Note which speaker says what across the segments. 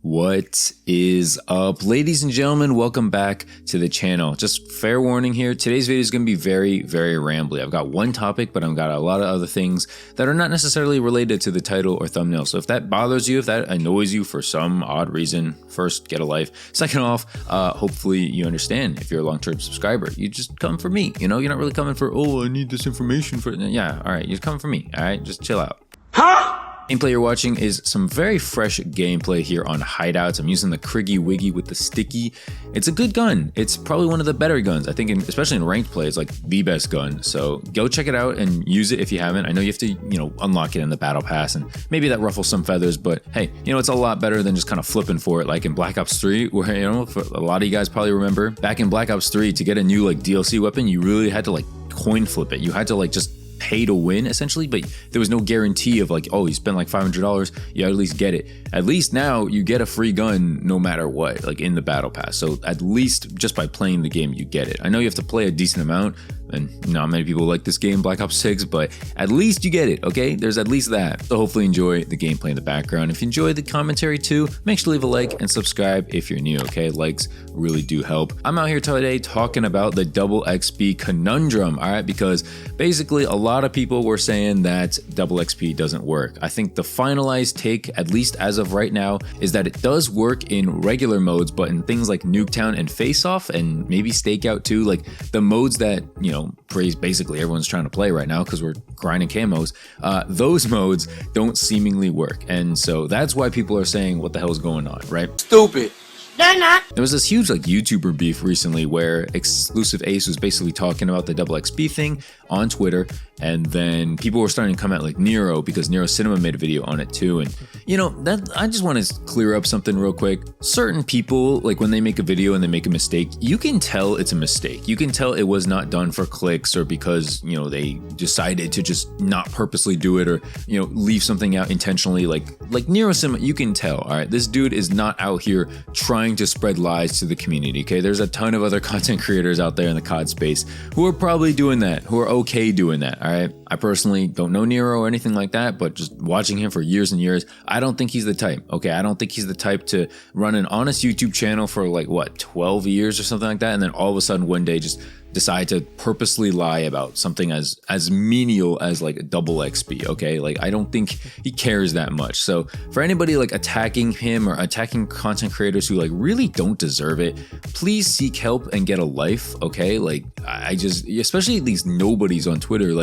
Speaker 1: What is up, ladies and gentlemen? Welcome back to the channel. Just fair warning here, today's video is going to be very rambly. I've got one topic, but I've got a lot of other things that are not necessarily related to the title or thumbnail. So if that bothers you, if that annoys you for some odd reason, first, get a life. Second off, hopefully you understand. If you're a long-term subscriber, you just come for me. You know, you're not really coming for, oh, I need this information for, yeah, all right, you're coming for me. All right, just chill out. Huh? Gameplay you're watching is some very fresh gameplay here on Hideouts. I'm using the Kriggy Wiggy with the sticky. It's a good gun. It's probably one of the better guns. I think, especially in ranked play, it's like the best gun. So go check it out and use it if you haven't. I know you have to, unlock it in the battle pass, and maybe that ruffles some feathers. But hey, it's a lot better than just kind of flipping for it, like in Black Ops 3, where for a lot of you guys probably remember back in Black Ops 3 to get a new DLC weapon, you really had to coin flip it. You had to just pay to win essentially, but there was no guarantee of oh, you spent $500, you at least get it. At least now you get a free gun no matter what, in the battle pass. So at least just by playing the game you get it. I know you have to play a decent amount, and not many people like this game, Black Ops 6, but at least you get it, okay? There's at least that. So hopefully enjoy the gameplay in the background. If you enjoy the commentary too, make sure to leave a like and subscribe if you're new, okay? Likes really do help. I'm out here today talking about the double XP conundrum, all right? Because basically a lot of people were saying that double XP doesn't work. I think the finalized take, at least as of right now, is that it does work in regular modes, but in things like Nuketown and Face Off, and maybe Stakeout too, the modes that, basically everyone's trying to play right now because we're grinding camos, those modes don't seemingly work. And so that's why people are saying, what the hell is going on, right? Stupid. They're not. There was this huge YouTuber beef recently where Exclusive Ace was basically talking about the double XP thing on Twitter, and then people were starting to come at Nero, because Nero Cinema made a video on it too. And that I just want to clear up something real quick. Certain people, when they make a video and they make a mistake, you can tell it's a mistake. You can tell it was not done for clicks, or because they decided to just not purposely do it, or leave something out intentionally. Like Nero Cinema, you can tell. All right, this dude is not out here trying to spread lies to the community. Okay, there's a ton of other content creators out there in the COD space who are probably doing that, who are okay doing that. All right, I personally don't know Nero or anything like that, but just watching him for years and years, I don't think he's the type. Okay, I don't think he's the type to run an honest YouTube channel for 12 years or something like that, and then all of a sudden one day just decide to purposely lie about something as menial as a double XP. Okay, I don't think he cares that much. So for anybody attacking him or attacking content creators who really don't deserve it, please seek help and get a life. Okay, I just, especially these nobodies on Twitter,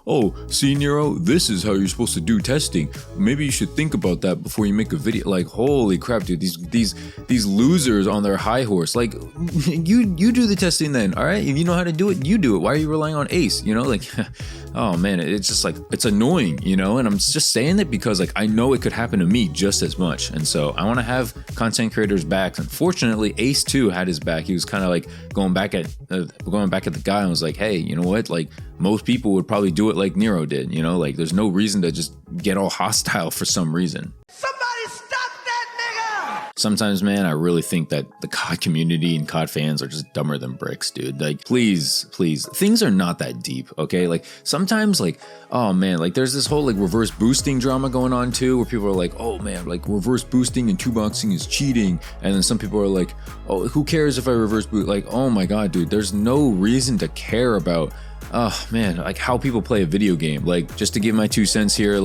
Speaker 1: oh, see Nero, this is how you're supposed to do testing, maybe you should think about that before you make a video. Holy crap, dude, these losers on their high horse. You do the testing then. All right, if you know how to do it, you do it. Why are you relying on Ace? Oh man, it's just it's annoying, and I'm just saying that because I know it could happen to me just as much. And so I want to have content creators back. Unfortunately, Ace too had his back. He was kind of going back at the guy and was like, hey, you know what, most people would probably do it like Nero did. There's no reason to just get all hostile for some reason. Sometimes, man, I really think that the COD community and COD fans are just dumber than bricks, dude. Please, things are not that deep, okay? Sometimes, oh man, there's this whole reverse boosting drama going on too, where people are oh man, reverse boosting and 2-boxing is cheating. And then some people are oh, who cares if I reverse boot? Oh my god, dude, there's no reason to care about, oh man, how people play a video game. Just to give my 2 cents here,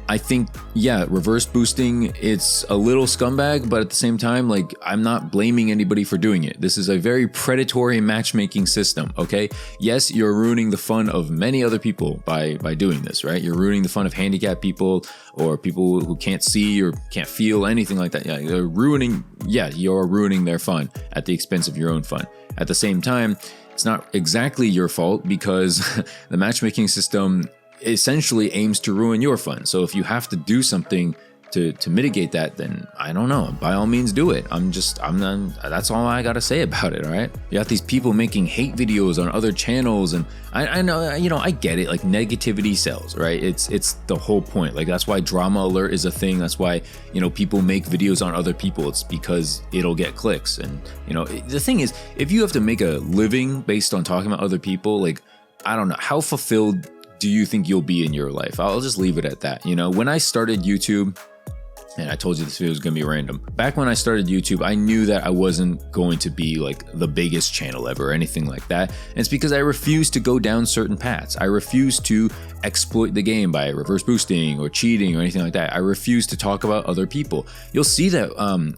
Speaker 1: I think, yeah, reverse boosting, it's a little scumbag, but at the same time, I'm not blaming anybody for doing it. This is a very predatory matchmaking system, okay? Yes, you're ruining the fun of many other people by doing this, right? You're ruining the fun of handicapped people or people who can't see or can't feel, anything like that. Yeah, you're ruining their fun at the expense of your own fun. At the same time, it's not exactly your fault, because the matchmaking system essentially aims to ruin your fun. So if you have to do something to mitigate that, then I don't know, by all means do it. That's all I gotta say about it. All right, you got these people making hate videos on other channels, and I know, I get it, negativity sells, right? It's the whole point. That's why drama alert is a thing. That's why people make videos on other people. It's because it'll get clicks. And the thing is, if you have to make a living based on talking about other people, I don't know, how fulfilled do you think you'll be in your life? I'll just leave it at that. When I started YouTube, And I told you this video was going to be random. Back when I started YouTube, I knew that I wasn't going to be like the biggest channel ever or anything like that. And it's because I refused to go down certain paths. I refused to exploit the game by reverse boosting or cheating or anything like that. I refuse to talk about other people. You'll see that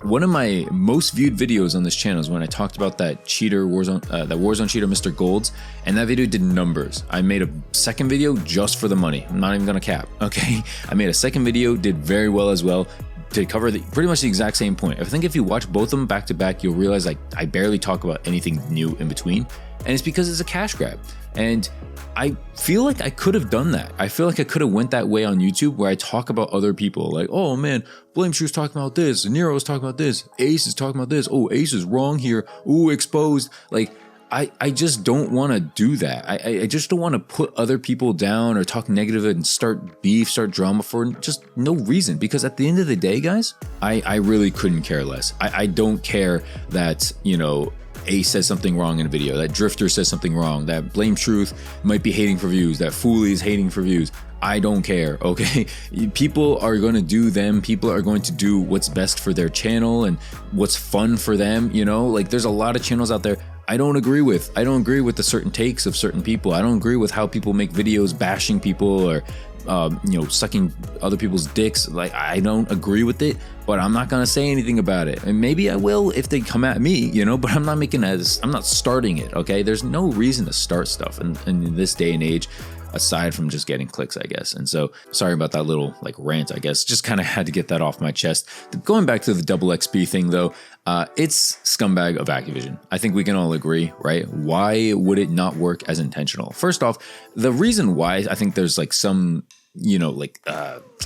Speaker 1: one of my most viewed videos on this channel is when I talked about that cheater Warzone, that Warzone cheater, Mr. Golds, and that video did numbers. I made a second video just for the money. I'm not even gonna cap, okay? I made a second video, did very well as well, to cover pretty much the exact same point. I think if you watch both of them back to back, you'll realize like I barely talk about anything new in between, and it's because it's a cash grab. And I feel like I could have done that. I feel like I could have went that way on YouTube where I talk about other people. Like, oh man, Blame Shoe's talking about this, Nero's talking about this, Ace is talking about this, oh, Ace is wrong here, ooh, exposed. Like, I just don't want to do that. I just don't want to put other people down or talk negative and start beef, start drama for just no reason. Because at the end of the day, guys, I really couldn't care less. I don't care that, you know, Ace says something wrong in a video, that Drifter says something wrong, that Blame Truth might be hating for views, that Foolie is hating for views. I don't care, okay? People are going to do them. People are going to do what's best for their channel and what's fun for them, you know? Like, there's a lot of channels out there I don't agree with. I don't agree with the certain takes of certain people. I don't agree with how people make videos bashing people or you know, sucking other people's dicks. Like, I don't agree with it, but I'm not gonna say anything about it. And maybe I will if they come at me, you know, but I'm not making that, I'm not starting it, okay? There's no reason to start stuff in this day and age, aside from just getting clicks, I guess. And so, sorry about that little like rant, I guess. Just kind of had to get that off my chest. Going back to the double XP thing though, it's scumbag of Activision. I think we can all agree, right? Why would it not work as intentional? First off, the reason why I think there's like some, you know, like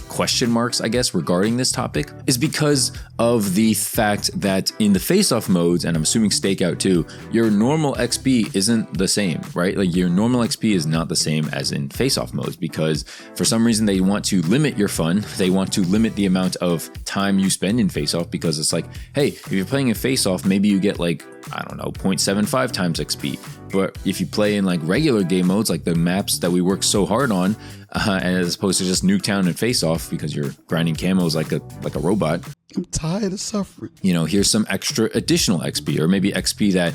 Speaker 1: question marks, I guess, regarding this topic is because of the fact that in the face-off modes, and I'm assuming stakeout too, your normal XP isn't the same, right? Like your normal XP is not the same as in face-off modes because for some reason they want to limit your fun. They want to limit the amount of time you spend in face-off because it's like, hey, if you're playing in face-off, maybe you get like, I don't know, 0.75 times XP. But if you play in like regular game modes, like the maps that we work so hard on, and as opposed to just Nuketown and Face Off because you're grinding camos like a robot.
Speaker 2: I'm tired of suffering.
Speaker 1: You know, here's some extra additional XP or maybe XP that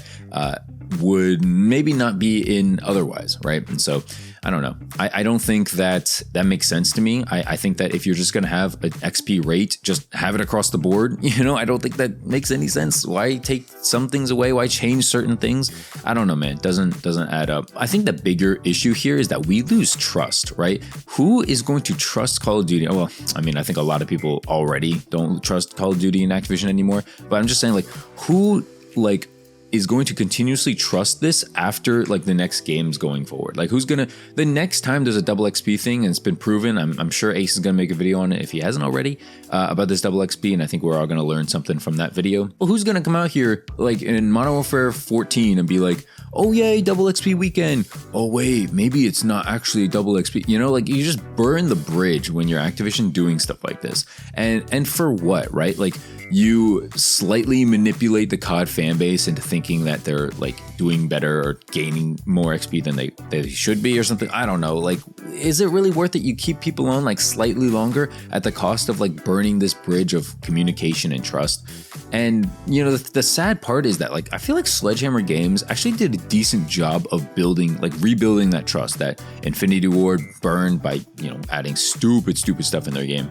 Speaker 1: would maybe not be in otherwise, right? And so I don't know. I don't think that makes sense to me. I think that if you're just going to have an XP rate, just have it across the board. You know, I don't think that makes any sense. Why take some things away? Why change certain things? I don't know, man. It doesn't add up. I think the bigger issue here is that we lose trust, right? Who is going to trust Call of Duty? Well, I mean, I think a lot of people already don't trust Call of Duty and Activision anymore, but I'm just saying, like, who, like, is going to continuously trust this after like the next games going forward? Like who's gonna, the next time there's a double XP thing and it's been proven, I'm sure Ace is gonna make a video on it if he hasn't already about this double XP, and I think we're all gonna learn something from that video. Well, who's gonna come out here like in Modern Warfare 14 and be like, oh yay, double XP weekend. Oh wait, maybe it's not actually a double XP. You know, like you just burn the bridge when you're Activision doing stuff like this. And for what, right? Like you slightly manipulate the COD fan base into thinking that they're like doing better or gaining more XP than they should be or something. I don't know. Like, is it really worth it? You keep people on like slightly longer at the cost of like burning this bridge of communication and trust. And you know, the sad part is that like I feel like Sledgehammer Games actually did a decent job of building, like rebuilding that trust that Infinity Ward burned by, you know, adding stupid stuff in their game.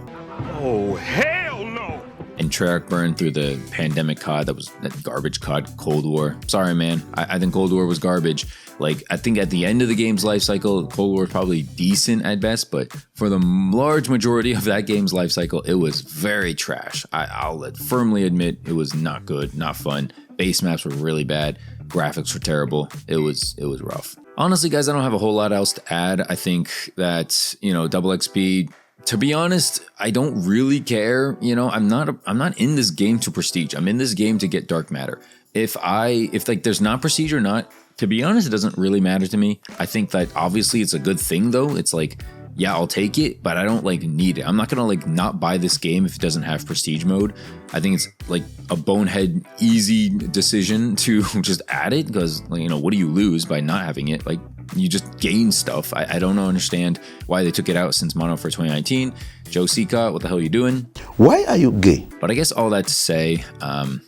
Speaker 3: Oh, hell no!
Speaker 1: And Treyarch burned through the pandemic COD, that garbage COD Cold War. Sorry, man. I think Cold War was garbage. Like, I think at the end of the game's life cycle, Cold War is probably decent at best, but for the large majority of that game's life cycle, it was very trash. I'll firmly admit it was not good, not fun. Base maps were really bad. Graphics were terrible. It was rough. Honestly, guys, I don't have a whole lot else to add. I think that, you know, double XP, to be honest, I don't really care. You know, I'm not in this game to prestige. I'm in this game to get dark matter. If like there's not prestige or not, to be honest, it doesn't really matter to me. I think that obviously it's a good thing though. It's like, yeah, I'll take it, but I don't like need it. I'm not gonna like not buy this game if it doesn't have prestige mode. I think it's like a bonehead easy decision to just add it because, like, you know, what do you lose by not having it? Like, you just gain stuff. I don't understand why they took it out since Modern Warfare 2019. Joe Seacott, what the hell are you doing?
Speaker 2: Why are you gay?
Speaker 1: But I guess all that to say,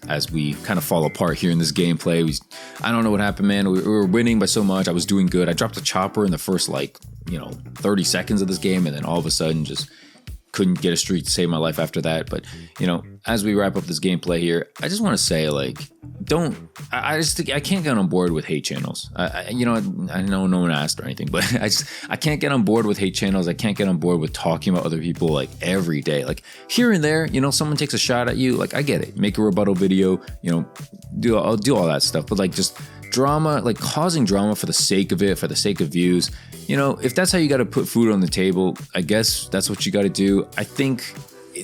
Speaker 1: as we kind of fall apart here in this gameplay, I don't know what happened, man. We were winning by so much. I was doing good. I dropped a chopper in the first, 30 seconds of this game, and then all of a sudden just couldn't get a streak to save my life after that. But, as we wrap up this gameplay here, I just want to say, I can't get on board with hate channels. I know no one asked or anything, but I can't get on board with hate channels. I can't get on board with talking about other people every day. Here and there, someone takes a shot at you. I get it. Make a rebuttal video, I'll do all that stuff. But just drama, causing drama for the sake of it, for the sake of views, if that's how you got to put food on the table, I guess that's what you got to do. I think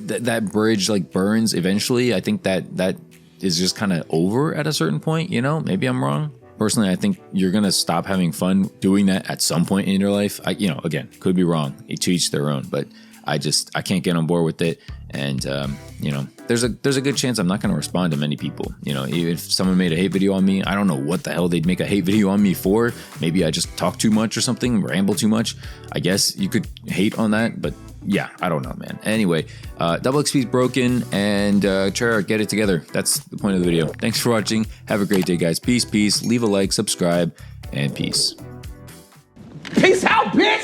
Speaker 1: that bridge burns eventually. I think that is just kind of over at a certain point, maybe I'm wrong. Personally, I think you're going to stop having fun doing that at some point in your life. Again, could be wrong, to each their own, but I can't get on board with it. And, there's a good chance I'm not going to respond to many people. Even if someone made a hate video on me, I don't know what the hell they'd make a hate video on me for. Maybe I just talk too much or something, ramble too much. I guess you could hate on that, but yeah, I don't know, man. Anyway, double XP is broken, and Treyarch, get it together. That's the point of the video. Thanks for watching. Have a great day, guys. Peace. Leave a like, subscribe, and peace.
Speaker 3: Peace out, bitch!